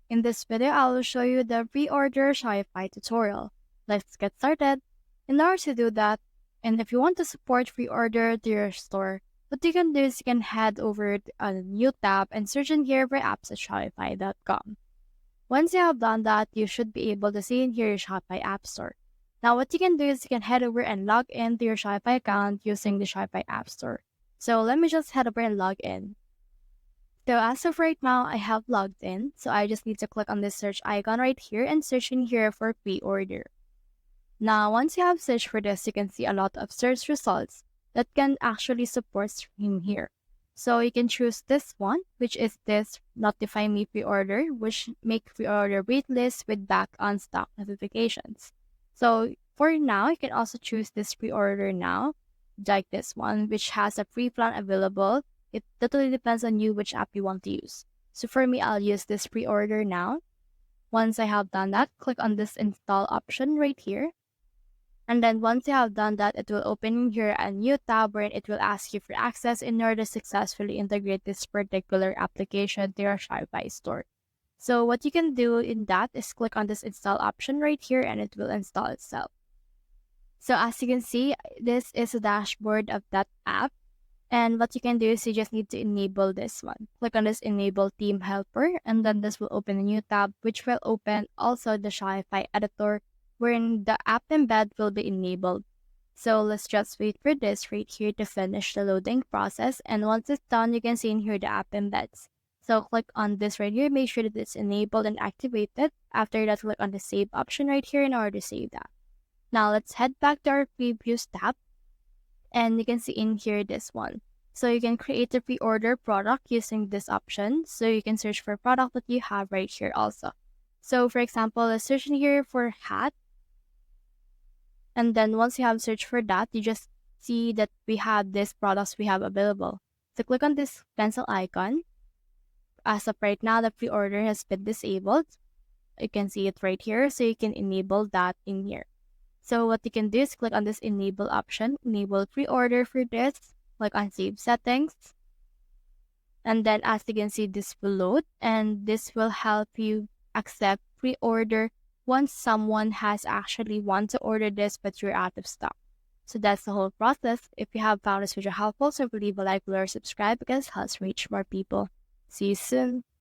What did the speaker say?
In this video, I will show you the pre-order Shopify tutorial. Let's get started. In order to do that, and if you want to support pre-order to your store, what you can do is you can head over to a new tab and search in here for apps at Shopify.com. Once you have done that, you should be able to see in here your Shopify App Store. Now, what you can do is you can head over and log into your Shopify account using the Shopify App Store. So let me just head over and log in. So as of right now, I have logged in. So I just need to click on this search icon right here and search in here for pre-order. Now, once you have searched for this, you can see a lot of search results that can actually support stream here. So you can choose this one, which is this notify me pre-order, which make pre-order waitlist with back on stock notifications. So for now, you can also choose this pre-order now, like this one, which has a free plan available. It totally depends on you which app you want to use. So for me, I'll use this pre-order now. Once I have done that, click on this install option right here. And then once you have done that, it will open here a new tab where it will ask you for access in order to successfully integrate this particular application to your Shopify store. So what you can do in that is click on this install option right here and it will install itself. So as you can see, this is a dashboard of that app. And what you can do is you just need to enable this one. Click on this enable team helper and then this will open a new tab which will open also the Shopify editor wherein the app embed will be enabled. So let's just wait for this right here to finish the loading process, and once it's done, you can see in here the app embeds. So click on this right here, make sure that it's enabled and activated. After that, click on the save option right here in order to save that. Now let's head back to our previews tab, and you can see in here this one. So you can create a pre-order product using this option. So you can search for product that you have right here also. So for example, let's search in here for hat. And then once you have searched for that, you just see that we have these products we have available. So click on this pencil icon. As of right now, the pre-order has been disabled. You can see it right here. So you can enable that in here. So what you can do is click on this enable option, enable pre-order for this, click on save settings. And then as you can see, this will load and this will help you accept pre-order once someone has actually want to order this but you're out of stock. So that's the whole process. If you have found this video helpful, so leave a like, below, or subscribe because it helps reach more people. See you soon.